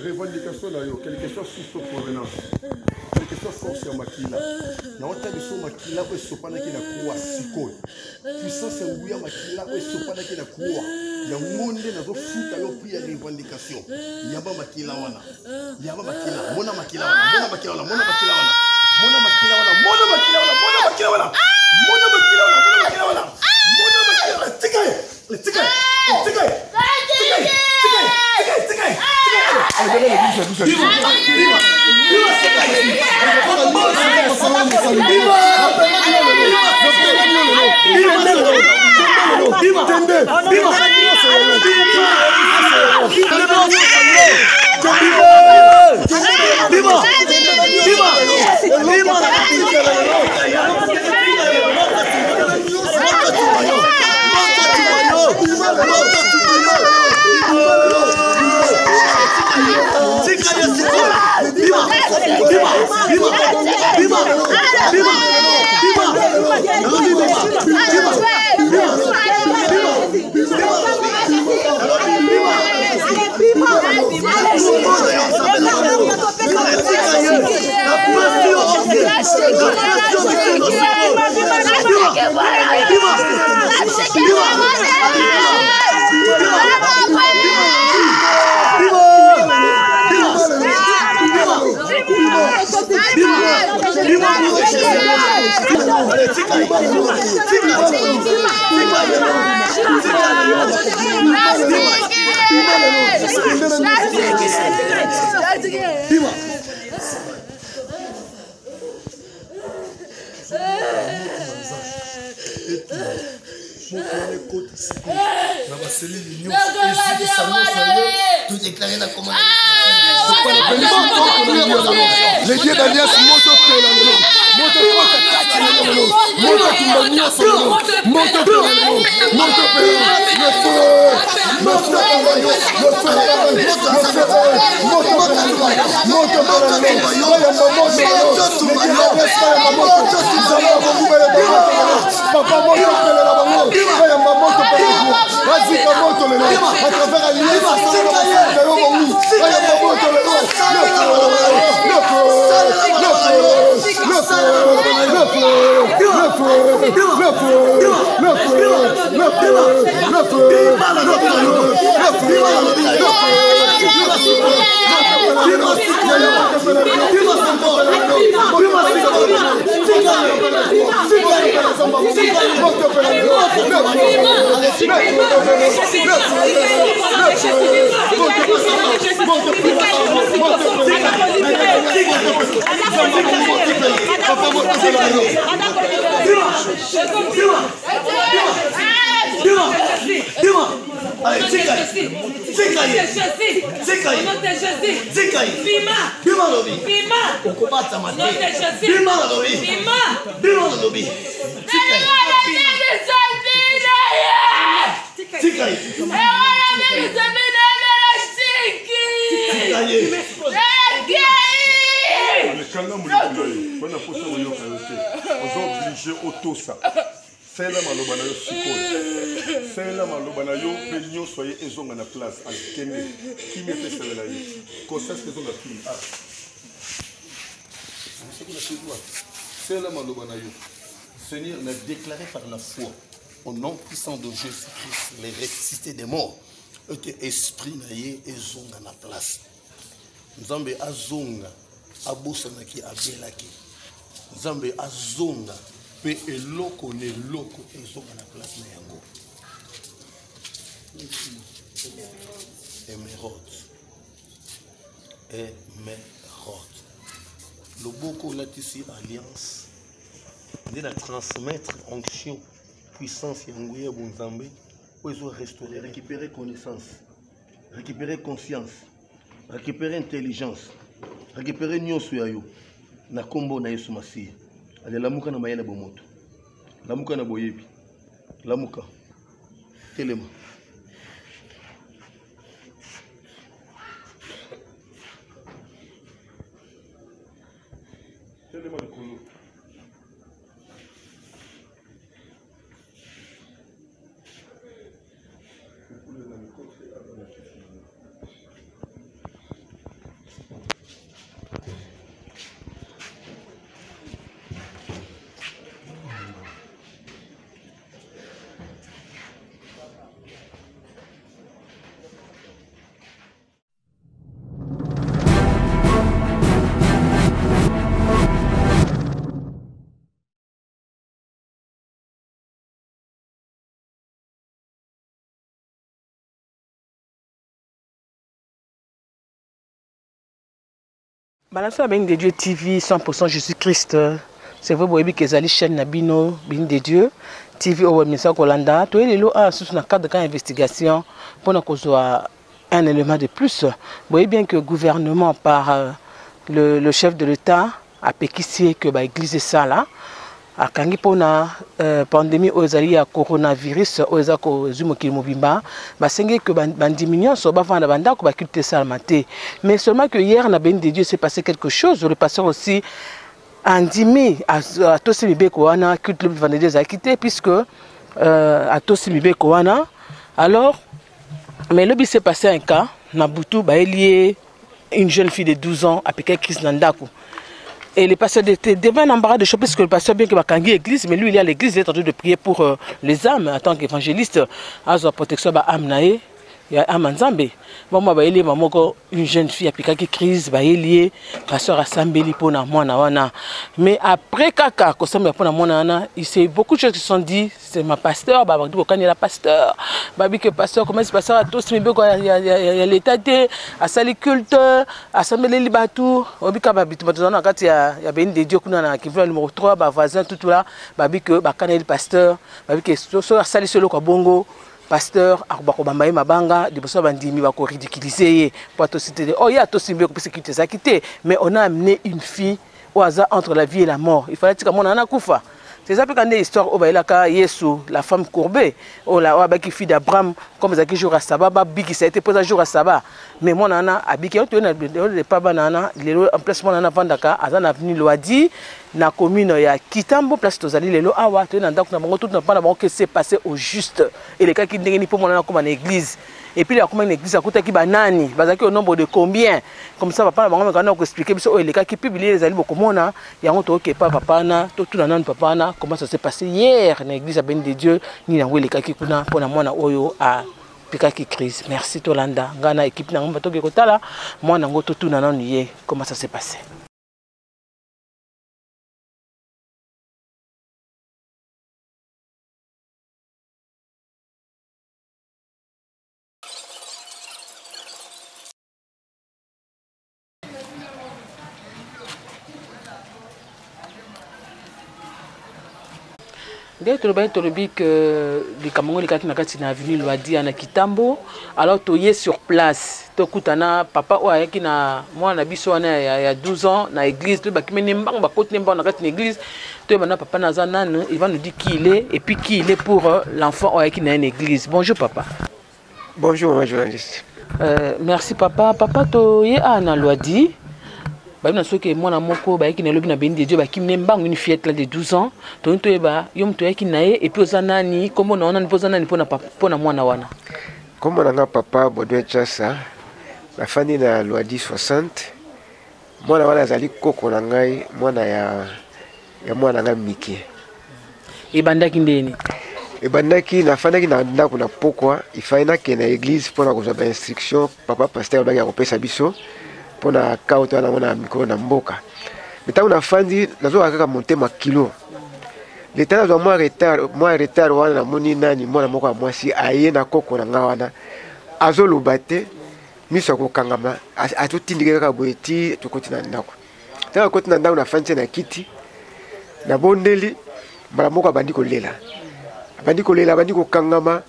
Revendication là, quelque chose sur provenance, quelque chose force ya makila. Na wata biso makila ko sopana ki na kuwa sikoi. Puissance ya makila ko sopana ki na kuwa. Ya monde na zo futa yo pri ya revendication. Yaba makila wana. Yaba makila. Mona makila wana. Mona makila wana. Mona makila wana. Mona makila wana. Mona makila wana. Mona makila wana. Mona makila wana. Mona makila wana. Mona makila wana. Tikai. Tikai. Tikai. Les dieux d'Alias montent otosa. Sela maloba na yo sikoyo. Sela maloba na yo pe nyonso ye ezonga na place akende. Kimi pe sela yo. Conscience que zonga kimi. Ah. Sela maloba na yo. Seigneur l'a déclaré par la foi au nom puissant de Jésus-Christ, les ressuscités des morts. Que esprit na ye ezonga na place. Nzambe azonga abosana ki abelaki. Nzambe azonga pe eloko ne loko ezonga na place na yango. Émeraude. Émeraude. Loboko latisi alliance. De la transmettre onction, puissance yango ya bonzambe. Pour restaurer, récupérer connaissance, récupérer conscience, récupérer intelligence, récupérer nyonso ya yo na kombo na Yesu Masiya. Ale lamuka na mayele bomoto. Lamuka na boyebi. Lamuka. Telema. Telema likolo. Balafé Béni de Dieu TV 100% Jésus-Christ. C'est vrai, vous que les chaîne Nabino Béni de Dieu TV au Misa Kolanda. Tout est là sous un cadre d'investigation pour nous un élément de plus. Vous voyez bien que le gouvernement par le chef de l'État a péquissé que l'église est ça là. A kangi pona pandémie aux alliés à coronavirus aux ako zumo kilmobimba ba sengé que bandiminion so ba vanda banda ko ba culte salmaté mais seulement que hier na Béni de Dieu s'est passé quelque chose le pasteur aussi andimi à Tosi ko wana culte le vendredi a quitté puisque à Tosi ko wana alors mais le bi s'est passé un cas na Butu ba lié une jeune fille de 12 ans à Pékin Chris Nandako. Et le pasteur était devant un embarras de choix parce que le pasteur, bien qu'il va kangi l'église, mais lui il est à l'église, il est en train de prier pour les âmes en tant qu'évangéliste. À sa protection, il y a Amanzambe. Moi, il y a une jeune fille qui crise, il y a pasteur Assambeli pour moi. Mais après Kaka, il y a beaucoup de choses qui sont dites. C'est ma pasteur, il y a la pasteur. Que pasteur, comment c'est pasteur à tous, il y a l'état à sali culte, à Sambeli Libatou, il y a Béni de Dieu qui veut le numéro 3, voisin, tout là, que le pasteur, que sali solo bongo. Pasteur akobambaye mabanga de bosso bandimi bako ridiculiser pour to citer oh il y a to simbe ko sécurité ça quitter mais on a amené une fille au hasard entre la vie et la mort il fallait que mon ana kufa c'est ça quand des histoires au bailaka Yesu la femme courbée oh la baki fille d'Abraham comme ça qui jour à Saba biki ça a été posé jour à Saba mais mon ana abiki on ne pas banana en place mon ana vandaka azana venu loadi na commune ya Kitambo place tozali lelo awa to na ndako na bango tout na pas na bango que c'est passé au juste et les cas qui ndengeni pour mon ana comme en église et puis la comme une église akuta ki banani bazaki au nombre de combien comme ça papa na bango me ko expliquer biso les cas qui publier les ali bokomona yango to ke papa na to tout na nan papa na comment ça s'est passé hier na église à Béni de Dieu ni na les cas qui kuna pona mona oyo a pika qui crise merci Tolanda ngana équipe na ngomba to ke kotala mona ngo to tout na nan yé comment ça s'est passé. Dès que les Camerounais qui sont venus Loadi à Kitambo, alors tu es sur place. Tu as papa qui a moi il y a 12 ans dans l'église, tu as l'église, tu as papa il va nous dire qui il est et puis qui il est pour l'enfant qui est dans une église. Bonjour papa. Bonjour journaliste. Merci papa. Papa tu es à Loadi. Bah na soki mwana moko ba yaki na lobi na beni de Dieu ba kimne mbangu une fillette là de 12 ans to to ba yom to yaki nae et puis ozanani kombo na ona pozanani pona mwana wana. Comme on a papa Baudouin Tchassa, la famille na Loadi 60, mwana wana zali koko na ngai mwana ya mwana nga Miki. Ebandaki ndeni. Ebandaki na fandaki na ndako na pokwa, ifaina ke na église pona kozwa ba instruction papa pasteur ba ya kopesa biso pona kauto na mwana mikro na mboka. Metango na fandi nazo kaka motema kilo. L'état na moi retard wana na moni nani mwana moko ya mwasi aye na koko na nga wana azoloba te miso kokangama atotindika kaka boeti tokoti na ndako. Tala koti na ndako na fandi na kiti na bondeli mbala moko abandi kolela. Abandi kolela abandi kokangama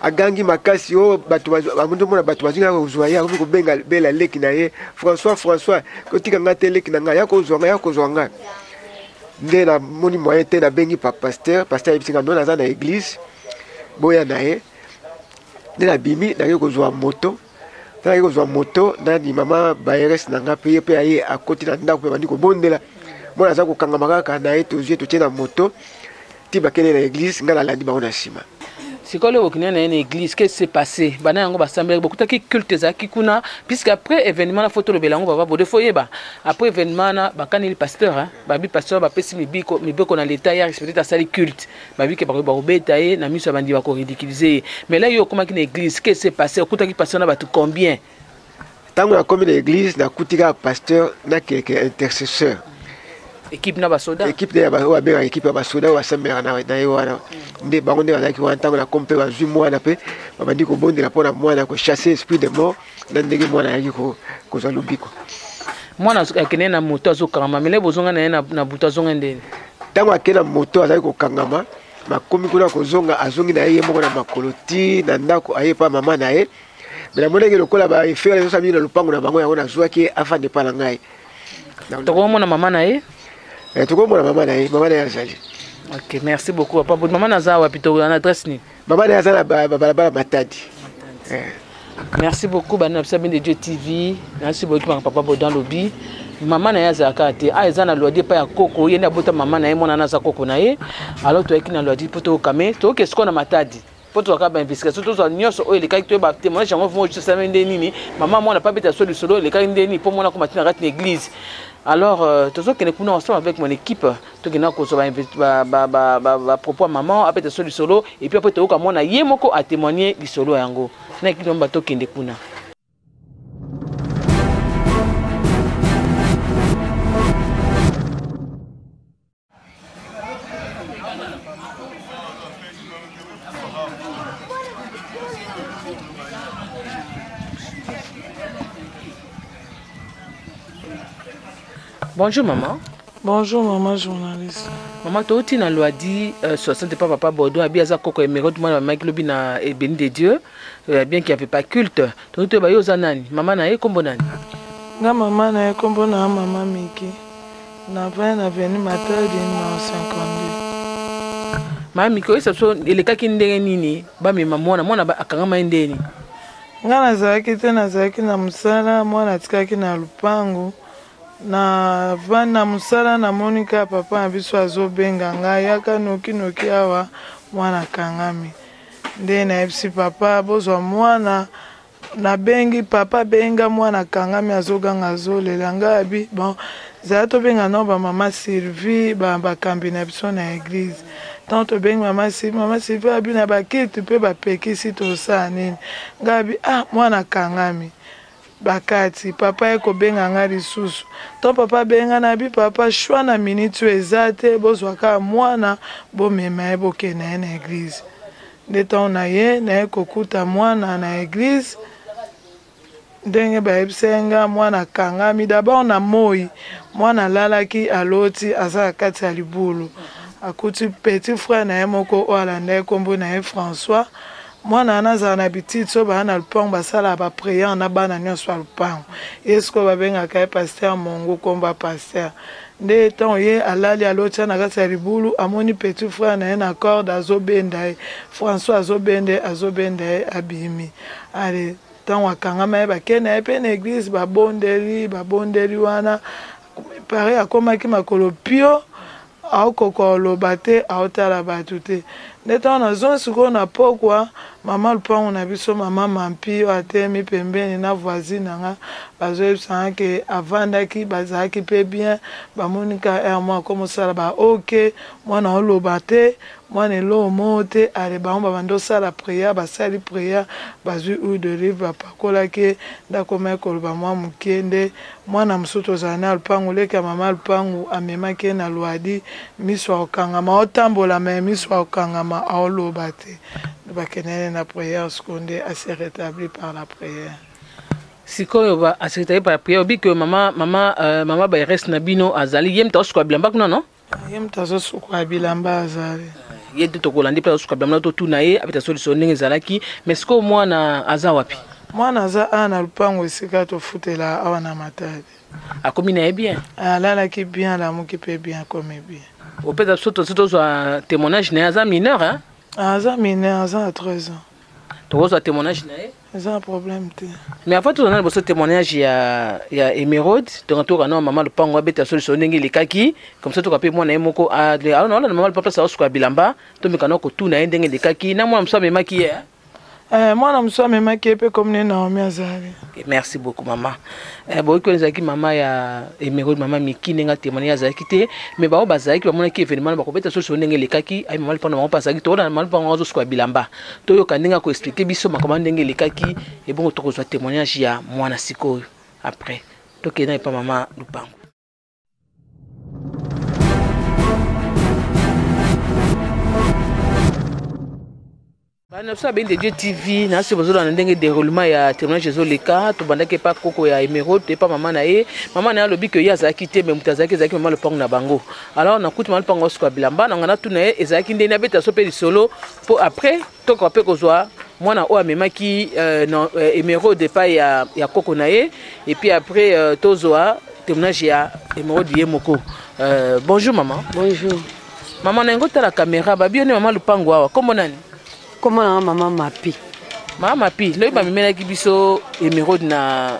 agangi makasi o batu bamundo mona batu bazinga kozwa ya ko benga bela leki na ye François kotika ngate leki na nga ya kozwa nga nde na moni moyen te na bengi pa pasteur ibisinga ndo naza na église boya na ye nde na bimi na kozwa moto nani mama bayeres na nga pe aye akoti na ndako pe bandi kobondela mona aza kokangama kaka na ye totie na moto ti bakene na église nga nalandi bango na nsima. Sikole okina na une église, qu'est-ce qui s'est passé? Bana yango basambela beaucoup taki culte za kikuna puisque après événement la photo le belango baba bode foyeba. Après événement na bakani le pasteur hein, babi pasteur ba pesi mibiko na l'état ya respecter sali culte. Babi ke ba obeta ye na miso bandi ba ko ridiculiser. Mais là yo koma ki na église, qu'est-ce qui s'est passé? Okutaki pasteur na batu combien? Tango na komi na église na kutika pasteur na quelques intercesseurs. Équipe na basoda. Équipe de ba benga équipe ba basoda wa sambela na ye wana. Nde bango nde bazaki wana ntango na kompe bazwi mwana mpe babandi kobondela mpona mwana kochasse esprit de mort na ndenge mwana ayaki kozwa lobiko. Mwana akende na moto azokangama mele bozonga na ye na buto azonga ndeni. Ntango akende na moto azali kokangama makomi kuna kozonga azongi na ye moko na makolo ti na ndako aye pa mama na ye me namonaki lokola baefere ezosambili na lopango na bango yango nazwaki afande pa na ngai. Tokomona mama na ye? Tokomona mama na ye azali. Ok, merci beaucoup. Papa, maman Naza wa pito na adresse ni. Maman Naza na balabala Matadi. Merci beaucoup bana Sabine de Dieu TV. Merci beaucoup papa Bodan Lobi. Maman Naza akate aizana lodi pa ya koko yenda bota maman na ye mona na za koko na ye. Alors to ekina lodi poto kame to kesko na Matadi. Poto akaba investigation to zo nyoso o ile kaikto ba témoignage yango vont juste ça nini. Maman mona pas beta solo solo ile kai ndeni po mona ko matina rat na église. Alors, tout ce que nous ensemble avec mon équipe, tout ce que nous avons propos à maman, après de solo, et puis après tout comme on a yemoko à témoigner du solo yango. Na qui nous bateau qui ndekuna. Bonjour maman. Bonjour maman journaliste. Maman toi tu na loi dit 60 pas papa Bordeaux a bien ça koko émeraude moi Mike Lobi na béni de Dieu bien qu'il y avait pas culte. Toi tu ba yo zanani maman na ye kombo nani? Nga maman na ye kombo na maman Miki. Na pas na venu Matadi na 52. Maman Miki eso so ile kaki ndenge nini ba mi mama mwana ba akangama ndeni. Nga nazaki te nazaki na musala mwana tikaki na lupango. Na vana musala na monika papa na biso azobenga ngai yaka noki awa mwana kangami nde na epsi papa bozwa mwana na bengi papa benga mwana kangami azoganga azolela ngai abi bon za to benga no ba mama Sylvie ba bakambi na biso na église tant to benga mama Sylvie abi na bakiti pe ba pekisi to sa nini ngai abi mwana kangami bakati papa eko benga nga lisusu to papa benga na bi papa shwa na minute ezate bozwaka mwana bomema ye bokende ye na église nde ntango na ye na ye kokuta mwana na église ndenge bayebisenga mwana kangami d'abord na moi mwana alalaki aloti aza kati ya libulu akuti petit frère na ye moko oyo alanda ye kombo na ye François mwana anazala na bititso bana lupango basala ba prière na bana nyonso ya lupango esko babengaka ye pasteur Mongo komba pasteur nde ntango ye alali aloti na kati ya libulu amoni petit frère na ye na corde azobenda ye François azobenda ye abimi ale ntango akangama ye bakende na ye mpe na église babondeli wana pare akomaki makolo pio aokoka oloba te aotala bato te nde ntango nazongi sikoyo na pokwa mama lupango na biso mama mampi oyo atemi pembeni na voisine nanga bazoyebisanga ke avandaki bazalaki mpe bien bamonika ere mwa akomosala baoke mwana oloba te mwana eloo moo te ale bango babandi osala priere basali priere bazwi huile d'olive bapakolaki ndakoma koloba mwa moke nde mwana mosusu ozala na lupango leka mama lupango amemaki ye na lwadi miso akokangama otambola me miso akokangama aoloba te bakendele na priere sikoyo nde ase rétabli par la priere sikoyo ba ase rétabli par la priere obi ke mama bairese na bino azali ye mta osuka bilamba kuna no ye mta azosuka bilamba azali ye te tokolandi mpe azosuka bilamba totuna ye abeta solution ndenge ezalaki mais sikoyo mwana aza wapi mwana aza awa na lupango esika tofutela awa na matadi akomi na ye bien alalaki bien alamuki mpe bien akomi bien opesa biso tozwa témoignage na ye aza mineur hein aza mineur aza na 13 ans tokozwa témoignage na ye eza na problème te mais avant tozana liboso témoignage ya émeraude toka na mama lupango abeta solution ndenge elekaki comme ça toka mpe mwana ye moko naola na mama lupango place aosuka bilamba tomeka na kotuna ye ndenge elekaki na mwana mosu amemaki ye mwana mosu amemaki ye mpe komi ne naomi azali merci beaucoup mama boyoki ezalaki mama ya émeraude mama miki ndenge atémoigne azalaki te mais bao bazalaki bamonaki événement bakobeta solution ndenge elekaki ai mama lupango bango mpe azalaki tokola na mama lupango azosuka bilamba toyoka ndenge akoexplike biso makambo ndenge elekaki ebongo tokozwa témoignage ya mwana sikoyo après tokenda epa mama lupango Banafusa Ben de Dieu TV na se bozola na ndenge déroulement ya témoignage ezoleka tobandaki pa koko ya Emeraude te pa mama na ye alobi ke ye azalaki te me mutu azalaki mama lupango na bango alors nakuti mama lupango osuka bilamba na ngana tuna ye ezalaki ndenge abeta so mpe lisolo mpo après tokoka mpe kozwa mwana oyo amemaki Emeraude epai ya koko na ye et puis après tozwa témoignage ya Emeraude ye moko bonjour maman. Bonjour maman na yango tala caméra babioni mama lupango awa kombo nani comment na mama mapi mama pi loyi bamemelaki biso Emeraude na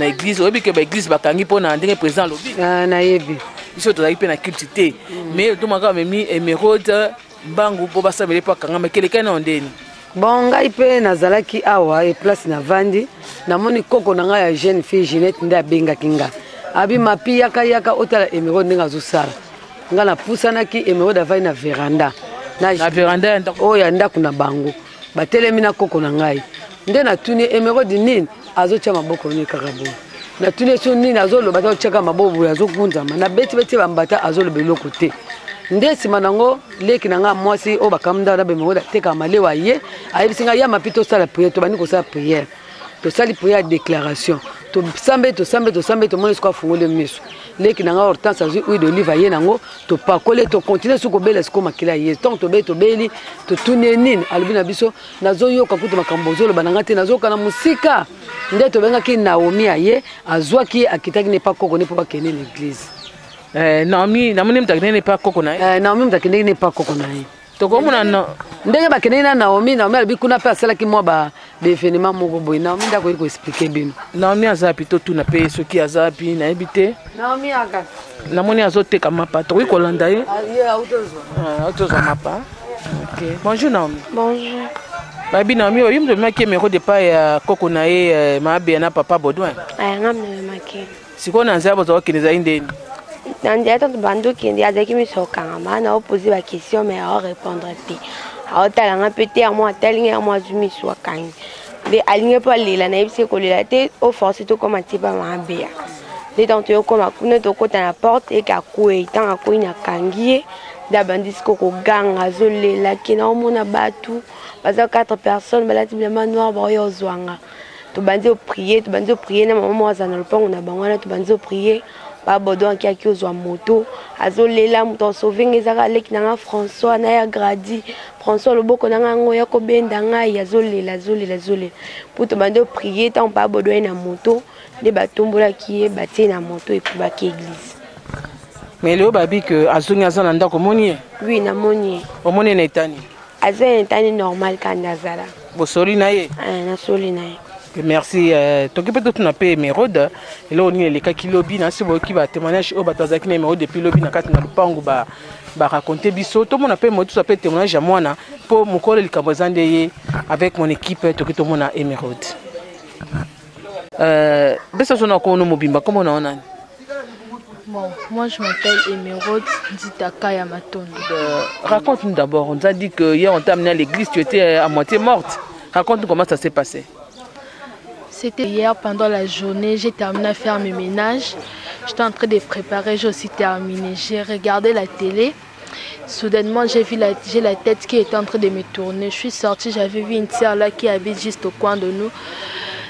église oyebi ke baéglise bakangi mpo na ndenge président lobi nayebi biso tozalaki mpe na culte te mais tomaka bamemi Emeraude mbangu mpo basambeli mpo akangama kelekani na ndeni bon ngai mpe nazalaki awa eplace na vandi namoni koko na ngai ya jeune fille Ginette nde abengaki nga abi mapi yaka otala Emeraude ndenge azosala nga napusanaki Emeraude avai na veranda na veranda oyo ya ndako na bango batelemi na koko na ngai nde natuni Emeraude nini azotia maboko ni kaka boye natuni so nini azoloba ta otiaka maboko boye azokunzama na beti bambata azoloba eloko te nde nsima nango leki na nga mwasi oyo bakamda na Emeraude ateka malewa ye ayebisi ngai ya mapi tosala priere tobandi kosala priere tosali priere ya déclaration tosambe tomoni siko afungoli miso leki na nga Hortense azwi huile d'olive aye nango topakole tokontinue siko kobela siko makila ye ntango tobeli totuni nini alobi na biso nazoyoka kuta makambo ozoloba na nga te nazoyoka na mosika nde tobengaki Naomi aye azwaki ye akitaki ne pa koko ne mpo bakende na église Naomi namoni mutakende ne pa koko na ye Naomi mutakende ne pa koko na ye tokomona ndenge bakendeki na Naomi alobi kuna mpe asalaki mwa baévénement moko boye Naomi nde akoki koexplike bino Naomi aza pi totuna mpe soki aza pi nayebi te Naomi aka namoni azoteka mapa tokoki kolanda ye autozwa mapa bonjour Naomi. Bonjour. bayebi Naomi oyo mtomemaki Emeraude epai ya koko na ye maabeya na papa Baudouin nga mmemaki sikoyo na nzela bozala kokende ezali ndeni na nzela tanto bandi okende azalaki miso okangama na opose baquestion mais aorépondre te aotalanga mpe te yango atalingi yango azwi miso akangi nde alingi mpo alela nayebisi kolela te oforce tokóma tie pa maabeya nde tanto toyokóma kuna tokɔta na porte eke akwei ntango akwei na akangi ye nde abandi siko koganga azolelaki na omona bato baza 4 personnes balati bilamba noir baoyo ozwanga tobandi oprie na mama moko aza na lopango na bango wana tobandi oprie babodo akiaki ozwa moto azolela moto asauvenga ezaka aleki na nga François na ya gradi François loboko na nga yango ya kobenda ngai azolela mpo tobandi oprie ntango babodo ye na moto nde batombolaki ye batie na moto epi baki église. mais leo babi ke azongi aza na ndako omoni ye oui namoni ye omoni ye na etani aza na etani normal kandi azala bosoli na ye nasoli na ye Merci. Donc peut-être on a payé Mérode. Et là on est les cas qui lobby, na c'est qui va témoignage au batazaki numéro depuis lobby na kati na lupango ba raconter biso. Tout le monde a payé moi tout ça peut témoignage à moi na pour mon collègue le Kabozande avec mon équipe tout le monde a Émeraude. Bessa sona ko no mobimba comment on a. Bon, moi je m'appelle Émeraude Ditaka Yamatondo. Raconte-nous d'abord, on nous a dit que hier on t'a amené à l'église, tu étais à moitié morte. Raconte-nous comment ça s'est passé. C'était hier pendant la journée, j'ai terminé à faire mes ménages. J'étais en train de préparer, j'ai aussi terminé. J'ai regardé la télé. Soudainement, j'ai la tête qui était en train de me tourner. Je suis sortie, j'avais vu une sœur là qui habite juste au coin de nous.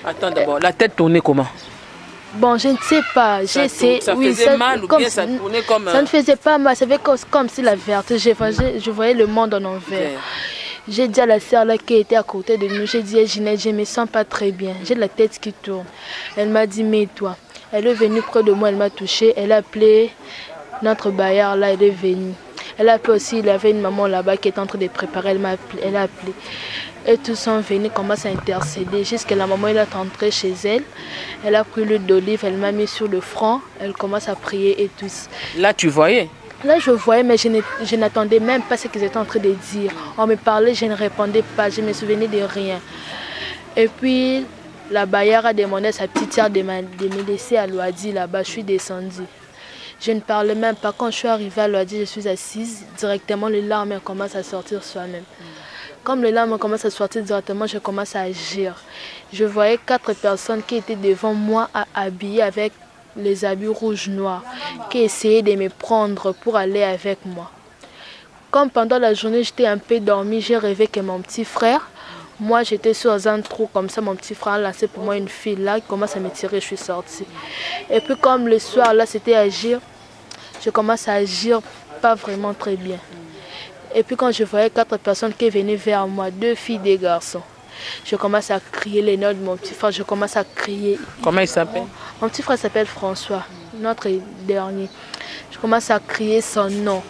Attends d'abord, la tête tournait comment? Bon, je ne sais pas. Ça faisait mal ou bien ça tournait comme... Ça ne faisait pas mal, ça fait comme si la vertu, je voyais le monde en envers. J'ai dit à la sœur là qui était à côté de nous, j'ai dit Ginette, je ne me sens pas très bien, j'ai la tête qui tourne. Elle m'a dit mets-toi. Elle est venue près de moi, elle m'a touché, elle a appelé notre bailleur là, elle est venue. Elle a appelé aussi, il y avait une maman là-bas qui était en train de préparer, elle a appelé. Et tous sont venus, commencent à intercéder jusqu'à la maman, elle est rentrée chez elle. Elle a pris l'huile d'olive, elle m'a mis sur le front, elle commence à prier et tous. Là tu voyais? Là, je voyais, mais je n'attendais même pas ce qu'ils étaient en train de dire. On me parlait, je ne répondais pas, je ne me souvenais de rien. Et puis, la baillère a demandé à sa petite sœur de me laisser à Loadi là-bas. Je suis descendue. Je ne parlais même pas. Quand je suis arrivée à Loadi, je suis assise. Directement, les larmes commencent à sortir soi-même. Comme les larmes commencent à sortir directement, je commence à agir. Je voyais 4 personnes qui étaient devant moi habillées avec les habits rouges-noirs, qui essayaient de me prendre pour aller avec moi. Comme pendant la journée, j'étais un peu dormie, j'ai rêvé que mon petit frère, moi j'étais sur un trou comme ça, mon petit frère a lancé pour moi une fille là, qui commence à me tirer, je suis sortie. Et puis comme le soir là, c'était agir, je commence à agir pas vraiment très bien. Et puis quand je voyais 4 personnes qui venaient vers moi, 2 filles, 2 garçons, je commence à crier les noms de mon petit frère, je commence à crier. Comment il s'appelle? Mon petit frère s'appelle François, notre dernier. Je commence à crier son nom.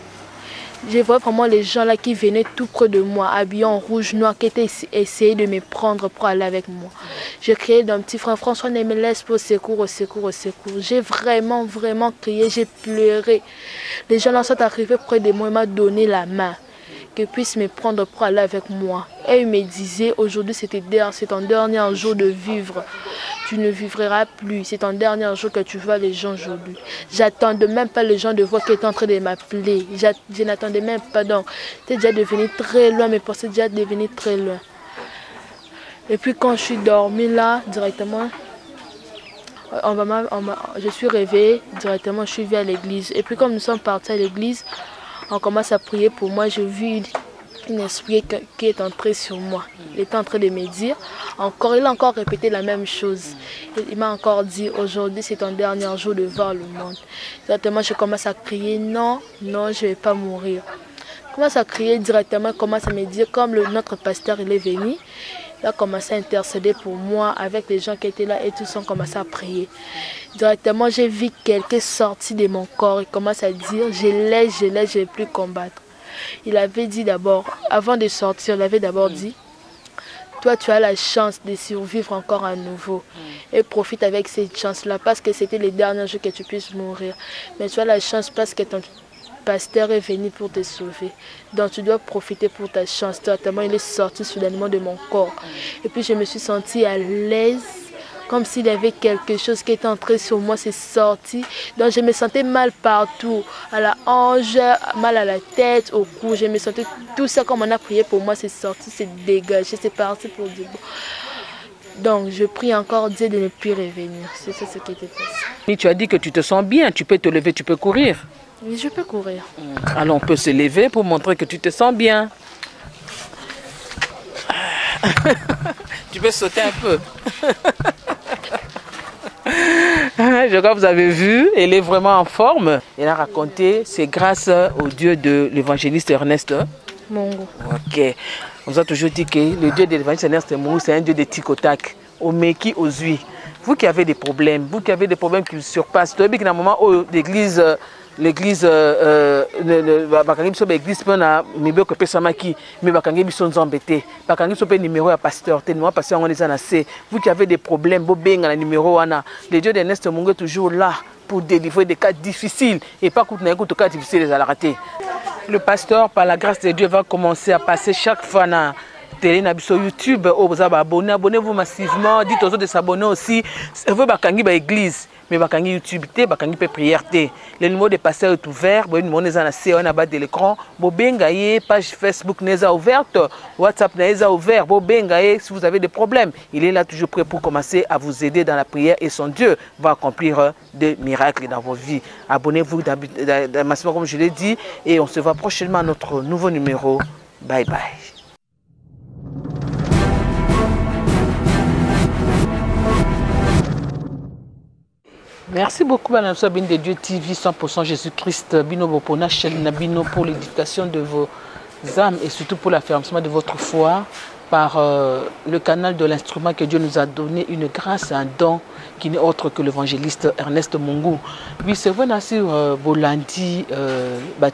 Je vois vraiment les gens là qui venaient tout près de moi, habillés en rouge noir, qui étaient essayés de me prendre pour aller avec moi. Je criais d'un petit frère, François, ne me laisse pas, au secours, au secours, au secours. J'ai vraiment crié, j'ai pleuré. Les gens là sont arrivés près de moi, ils m'ont donné la main, qu'ils puissent me prendre pour aller avec moi. Et ils me disaient, aujourd'hui c'est ton dernier jour de vivre. Tu ne vivras plus, c'est ton dernier jour que tu vois les gens aujourd'hui. J'attendais même pas les gens de voir qui étaient en train de m'appeler. Je n'attendais même pas, donc c'est déjà devenu très loin, mes pensées déjà devenu très loin. Et puis quand je suis dormie là, directement, je suis réveillée, directement je suis venue à l'église. Et puis comme nous sommes partis à l'église, on commence à prier pour moi. J'ai vu un esprit qui est entré sur moi. Il était en train de me dire, il a encore répété la même chose. Il m'a encore dit, aujourd'hui c'est ton dernier jour de voir le monde. Directement je commence à crier, non, non, je ne vais pas mourir. Je commence à crier directement, il commence à me dire, comme notre pasteur il est venu, il a commencé à intercéder pour moi avec les gens qui étaient là et tous ont commencé à prier. Directement, j'ai vu quelqu'un sortir de mon corps. Il commence à dire, je l'ai, je ne vais plus combattre. Il avait dit d'abord, avant de sortir, il avait d'abord dit, toi tu as la chance de survivre encore à nouveau. Et profite avec cette chance-là parce que c'était les derniers jours que tu puisses mourir. Mais tu as la chance parce que ton pasteur est venu pour te sauver. Donc tu dois profiter pour ta chance. Directement, il est sorti soudainement de mon corps. Et puis je me suis sentie à l'aise, comme s'il y avait quelque chose qui était entré sur moi, c'est sorti. Donc je me sentais mal partout, à la hanche, mal à la tête, au cou. Je me sentais tout ça, comme on a prié pour moi, c'est sorti, c'est dégagé, c'est parti pour du bon. Donc je prie encore Dieu de ne plus revenir. C'est ça ce qui était passé. Et tu as dit que tu te sens bien, tu peux te lever, tu peux courir. Oui, je peux courir. Alors on peut se lever pour montrer que tu te sens bien. Tu peux sauter un peu. Je crois que vous avez vu, elle est vraiment en forme. Elle a raconté, c'est grâce au Dieu de l'évangéliste Ernest Mongo. Ok. On vous a toujours dit que le Dieu de l'évangéliste Ernest Mongo, c'est un Dieu de tic-au-tac, au meki, aux huit. Vous qui avez des problèmes, qui surpassent, tu as vu qu'à un moment où l'église l'église bakangi biso l'église pona mibeko pesamaki mais bakangi biso nzambe te bakangi biso pe numéro ya pasteur te moi pasteur on est na C vous qui avez des problèmes bo benga na numéro wana le Dieu d'Ernest Mungu est toujours là pour délivrer des cas difficiles et pas contre n'importe cas difficiles les rater. Le pasteur par la grâce de Dieu va commencer à passer chaque fois na télé na biso YouTube aux abonnés, abonnez-vous massivement, dites aux autres de s'abonner aussi. Vous bakangi ba église mais bakangi YouTube te bakangi pe prière te. Le numéro de pasteur est ouvert, bon numéro neza na C on a bas de l'écran. Bo benga ye page Facebook neza ouverte, WhatsApp neza ouvert, bo benga ye si vous avez des problèmes, il est là toujours prêt pour commencer à vous aider dans la prière et son Dieu va accomplir des miracles dans vos vies. Abonnez-vous massivement comme je l'ai dit et on se voit prochainement à notre nouveau numéro. Bye bye. Merci beaucoup, Madame Sabine de Dieu TV 100% Jésus-Christ, Bino Bopona, Chel Nabino, pour l'éducation de vos âmes et surtout pour l'affermissement de votre foi par le canal de l'instrument que Dieu nous a donné, une grâce, un don qui n'est autre que l'évangéliste Ernest Mungu. Oui, c'est vrai, sur Bolandi,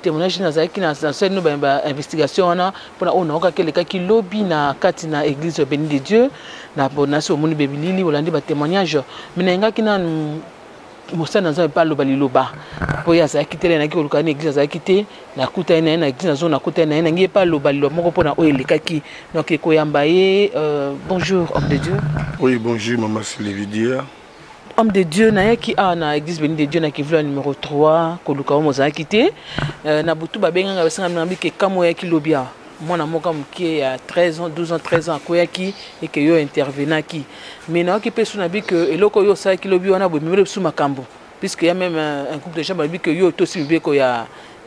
témoignage dans une investigation, on a quelqu'un qui lobby dans l'église bénie de Dieu, dans le monde de Bolandi, Bolandi, témoignage. Mais il y a Moussa n'a pas le baliloba. Pour y avoir quitté les nagis au Lucani, l'église a quitté la Kouta et la zone à Kouta et n'a pas le baliloba. Mon repos n'a pas les kaki. Donc, Koyambaye, bonjour, homme de Dieu. Oui, bonjour, maman Sylvidia. Homme de Dieu, n'a qui a na église bénie de Dieu, n'a qui voulait numéro 3, Koluka Moza a quitté. N'a boutou babenga avec un ami qui est Kamoya qui lobia. Moi, qui a 13 ans, 12 ans, 13 ans, qui et que yo intervenant qui. Mais non, qui peut se dire que et loko yo ça qui lobby on a beau même sous makambo, puisqu'il y a même un groupe de gens qui dit que yo aussi bien qu'il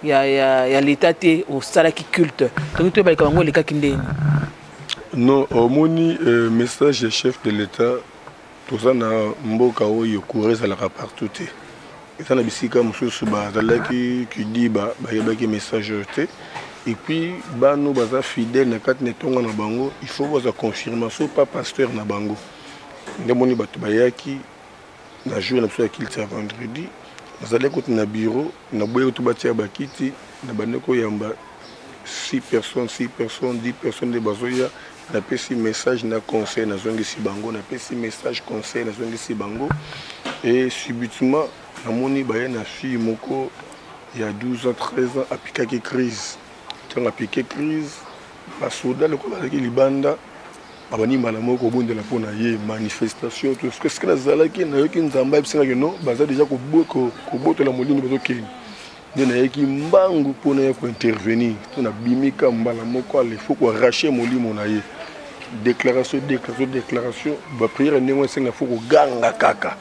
y a l'état au salaki culte. Donc tu vas comment les cas qui ndé. Non, au moni message du chef de l'État, tout ça na mboka oyo courir à la partout. Et ça na bisika mususu ba zalaki qui dit ba yebaki message te. Et puis, nous sommes fidèles à quatre netonga na bango. Il faut voir la confirmation, pas pasteur na bango. Nous sommes bayaki na jour na soir qu'il tient vendredi. Nous allons côté na bureau, na boye tout bâti bakiti, na baneko yamba 6 personnes, 10 personnes de bazoya. Na pesi message na conseil na zongi si bango, na pesi message conseil na zongi si bango. Et subitement, na moni baye na fille moko il y a 12 ans, 13 ans, a piqué crise. On a piqué crise, la soda, le combat qui libanda, abani malamo ko bonde la pona ye manifestation tout ce que nazala ki na yoki nzamba bisinga que non baza déjà ko boto la molini bazo kini de na yoki mbangu pona ko intervenir to na bimika mbala moko il faut ko racher molimo na ye déclaration ba prière nengo senga faut ko ganga kaka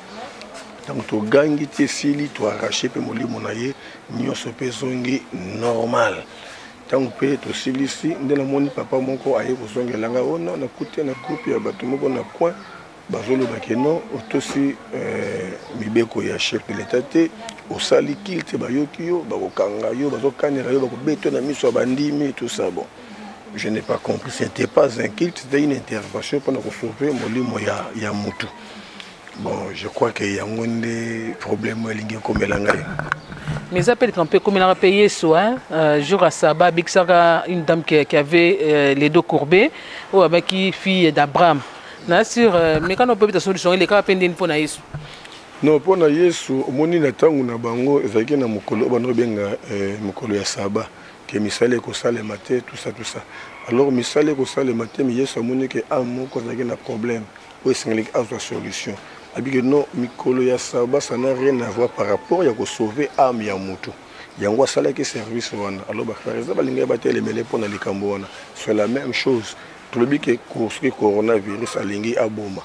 donc to gangi ti sili to arracher pe molimo na ye nyoso pe zongi normal. Tant que tu es ici, mon papa moko aye kozongela nga ona na kutia na groupe ya bato moko na coin bazolo bakeno otosi mibeko ya chef de l'état te osali kilte bayoki yo bakokanga yo bazokanela yo bakobeto na miso bandimi tout ça bon. Je n'ai pas compris, ce n'était pas un kilte, c'était une intervention pour nous sauver molimo ya mutu. Bon, je crois qu'il y a un problème comme l'anglais. Mais ça peut être un peu comme il a payé soin. Jour à Saba, une dame qui avait les dos courbés, ou avec une fille d'Abraham. Mais quand on peut être solution, il est capable de pour Naïs. Non, pour Naïs, au moni na tangu na bango, ezaki na mukolo banro benga mukolo ya Saba, que misale ko sale maté tout ça. Alors misale ko sale maté, mais yeso moni que amo ko ezaki na problème, ou esengeli azwa solution. Que non, Mikolo ya Saba, ça n'a rien à voir par rapport à sauver âme ya mutu. Yango sala ki service wana. Alors ba frère za balinga ba tele mele pona likambo wana. C'est la même chose. Tout le que le coronavirus alingi aboma.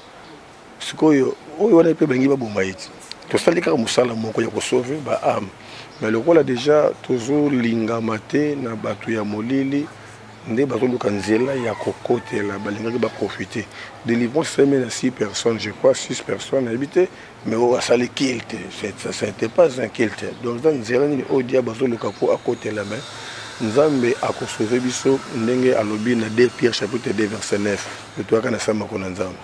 Sikoyo oyo wana pe bangi ba boma iti. To sali ka musala moko ya ko sauver ba âme. Mais le rôle déjà toujours lingamate na batu ya molili. Nde bazoluka nzela ya kokotela balingaki ba profiter. Délivrance semaine à 6 personnes, je crois 6 personnes habitées, mais au asali kilte, ça n'était pas un kilte. Donc dans nzela ni odia bazoluka pour akotela mais nzambe akosauver biso ndenge alobi na 2 Pierre chapitre 2 verset 9. Le toi kana sama kona nzambe.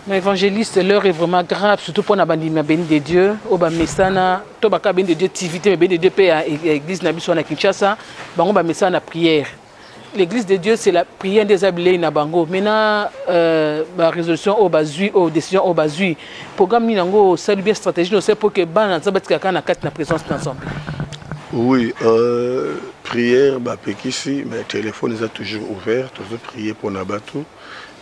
Mais évangéliste, l'heure est vraiment grave, surtout pour la béni de Dieu. Au bas mesana, to baka béni de Dieu TV, mais béni de Dieu paix à l'église Nabiso na Kinshasa, bango ba mesana prière. L'église de Dieu c'est la prière des abilés na bango. Maintenant la résolution au bazui, au décision au bazui. Programme ni nango salut bien stratégie, c'est pour que ban na zabatika kana kat na présence ensemble. Oui, prière, bah, ici, mais le téléphone est toujours ouvert, toujours prier pour Nabatou.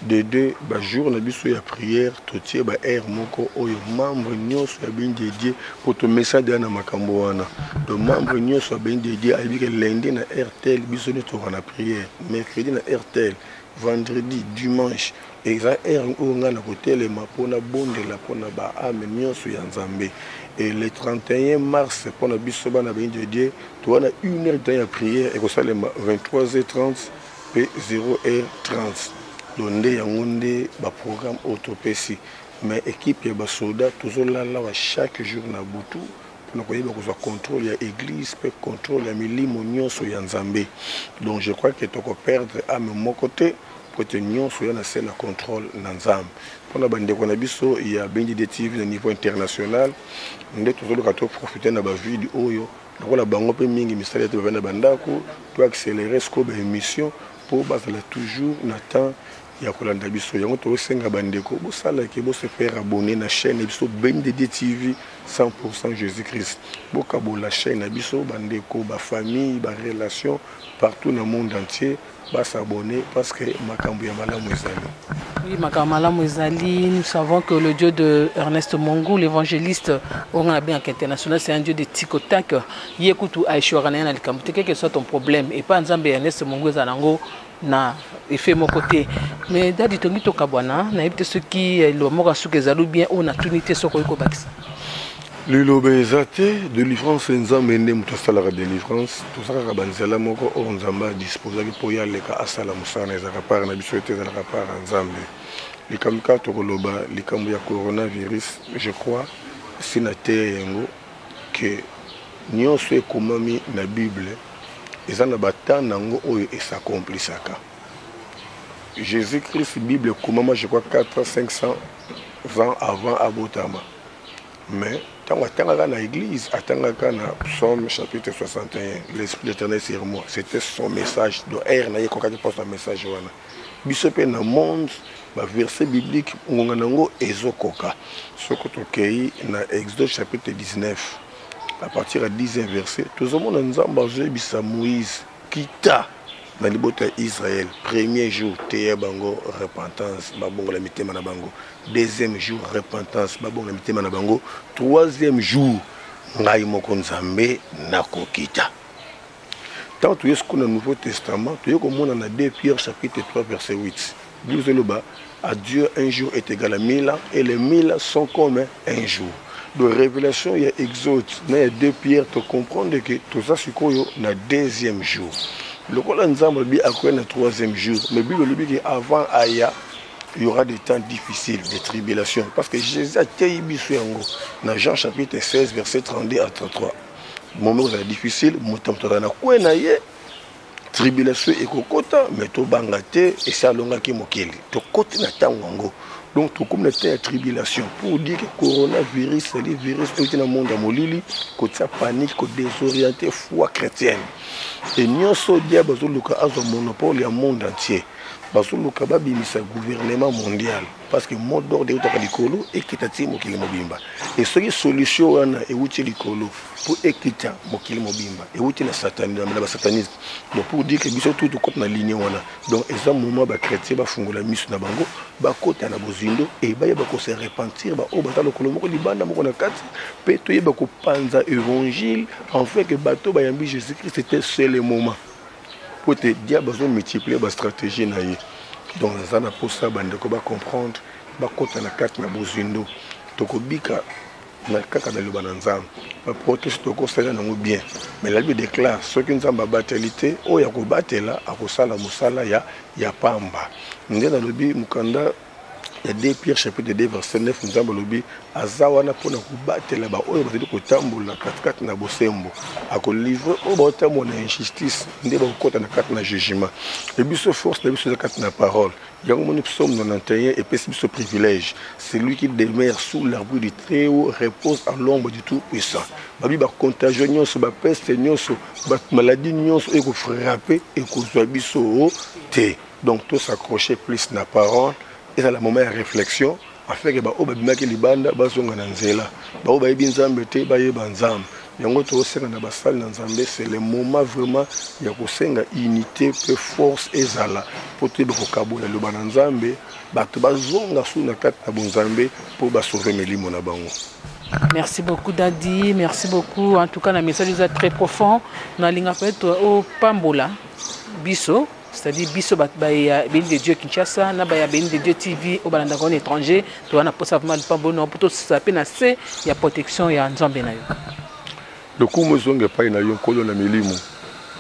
De deux, bah, jour, il y a prière, tout est bah, air, moko, oyo, membre, nous, soit bien dédié pour ton message de Namakambouana. Le membre, nous, soit bien dédié à dire que lundi, na RTL, bisous, nous, on a prière. Mercredi, na RTL, vendredi, dimanche, et ça, air, on a côté, les mapona, bonde, la pona, bah, amen, nous, soit en et le 31 mars, pour la bissoba na bien de Dieu, tu as 1 heure de temps à prière et ça les 23h30 et 0h30. Donc il y a un programme autopécie. Mais l'équipe de soldats toujours là chaque jour na butu pour nous contrôle ya église, peut contrôle ya milimo nyonso ya Nzambe. Donc je crois que tu peux perdre à mon côté pour te nyonso ya na c'est le contrôle na Nzambe. Pour la bande de biso il y a bien des TV au niveau international. Nous devons profiter de la vie du Oyo. Nous avons bango pe mingi misali te bana bandako pour accélérer ce qu'on émission pour baser toujours n'attend ya kolanda biso yango to senga bandeko bo sala ke bo se faire abonner na chaîne biso BNDD TV 100% Jésus-Christ. Boka bo la chaîne biso bandeko ba famille ba relation partout dans le monde entier ba s'abonner parce que makambo ya malamu ezali. Oui, Makamala Mouizali, nous savons que le Dieu de Ernest Mongou, l'évangéliste international, c'est un Dieu de Tikotak. Yekutu Aishwarana na Likamute, quel que soit ton problème, et pas Nzambe Ernest Mongou Zanango na effet mon côté. Mais dadi tongi to kabwana, na yebite ceux qui le mora souke zalou bien on a tunité soko yoko bakisa. L'ilobezate de délivrance Nzambe ende muto sala la délivrance, tout ça ka banzela moko o Nzamba disposer pour ya leka asala musana ezaka par na biso ete ezaka par Nzambe. Likamka to koloba likambo ya coronavirus, je crois sina te yango que nyonso ekomami na Bible ezana batana nango oyo esaccomplissaka. Jésus-Christ Bible komama je crois 400-500 ans avant Abotama. Mais quand on a l'église, attendant na Psaume chapitre 61, l'Esprit de l'Éternel sur moi, c'était son message. Donc, quand on pose un message, bisope na monde, verset biblique, on a un ezokoka. Ce que tu as na Exode chapitre 19, à partir du 10e verset, tout le monde a dit Moïse, quitta dans les bottes d'Israël, premier jour, Théa Bango, repentance, Babongo la mitema na bango. Deuxième jour, repentance, Babongo la mitema na bango. Troisième jour, Ngai Moko Nzambe Nakokita. Tant tu es ce qu'on a Nouveau Testament, tu es comme on en a 2 Pierre chapitre 3 verset 8. À Dieu un jour est égal à 1000 ans et les 1000 sont comme un jour. De révélation, il y a Exode, il y a 2 Pierre, tu comprends que tout ça c'est quoi le deuxième jour. Le col ensemble bi à quoi le 3e jour. Mais Bible dit qu'avant Aya, il y aura des temps difficiles, des tribulations. Parce que Jésus a été dans Jean chapitre 16, verset 32 à 33. Le moment où c'est difficile, tribulation et kokota, mais to bangate et ça longa ki mokeli. To kote na tango. Donc tout comme la tribulation pour dire que coronavirus c'est le virus qui est dans le monde à molili, que ça panique, que désorienté foi chrétienne. Et nous sommes dia bazoluka azo monopole du monde entier. Bazoluka babimisa gouvernement mondial parce que mot d'ordre est likolo et kitati mokili mobimba. Et ce qui solution wana e uti likolo pour ekita mokili mobimba. Et uti na satanisme na satanisme. Donc pour dire que biso tout comme na ligne wana. Donc ezam moment ba chrétien ba fungola misu na bango ba kota na bozindo et ba yeba ko se repentir ba o bata lokolo moko libanda moko na kati pe to yeba ko panza évangile en fait que bato ba yambi Jésus-Christ c'était seul le moment. Pour te dire besoin multiplier ba stratégie na ye. Donc ça na pour ça bande ko ba comprendre ba kota na kati na bozindo to ko bika na kaka na loba na nzambe ba proteste to ko sala na bien mais la Bible déclare ce qui nzamba batalité o ya ko batela akosala musala ya pamba ndena lobi mukanda Il y a 2 Pierre chapitre 2 verset 9 nous avons lobby azawana pona kubattre là-bas oyo bazali kotambola katikati na bosembo akolivre oyo baotambola na injustice nde bakokota na kati na jugement et biso force na biso eza kati na parole yango moni psaume 91 epesi biso privilège celui qui demeure sous l'arbre du Très-Haut repose à l'ombre du Tout-Puissant babi bacontagio nyonso bapeste nyonso maladie nyonso ekofrappe ekozwa biso te donc tout s'accrocher plus na parole. Et c'est le moment de réflexion, afin que les gens qui sont en c'est le moment vraiment de unité, force et zala. Pour que les Merci beaucoup Dadi, merci beaucoup. En tout cas, le message est très profond. Nous allons au Pambola, Bisso. C'est-à-dire biso baya ben de Dieu Kinshasa na baya ben de Dieu TV au balanda kon étranger to wana posa vraiment pas bon pour tout ça pe na c'est il y a protection ya nzambe na yo le coup mozonga pa na yo kolo na milimo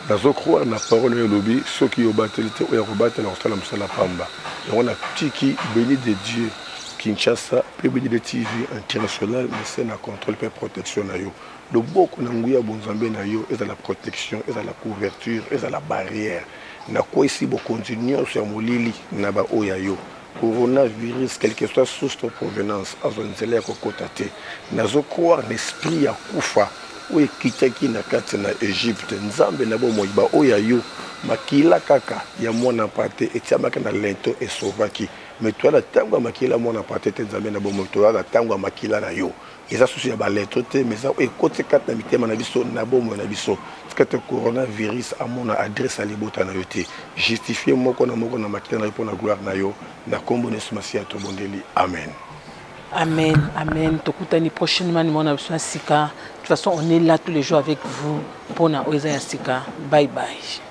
nazo croire na parole ya lobi ceux qui au batelité ou ya kobatela ko sala musala pamba et on a tiki béni de Dieu Kinshasa pe béni de TV international mais c'est na contrôle pe protection na yo le beaucoup na nguya bonzambe na yo et la protection et la couverture et la barrière na quoi ici bon continuer sur molili na ba oyayo coronavirus quelle que soit source de provenance avanzele ya kokotate nazo croire l'esprit ya kufa ou ekitaki na kati na Égypte nzambe na bo moyiba oyayo makila kaka ya mwana pate etiamaka na lento et sauvaki mais toi la tango makila mwana pate te nzambe na bo moto la tango makila na yo eza susu ya balento te mais ça ekote kata na mitema na biso na bo mo na biso que coronavirus a mon adresse à libota na yote justifier moko na makila na pour na gloire na yo na kombo nesumasi ya tobondeli amen. Amen, amen. Tokutani prochainement mon absence sika. De toute façon, on est là tous les jours avec vous pour na oza ya sika. Bye bye.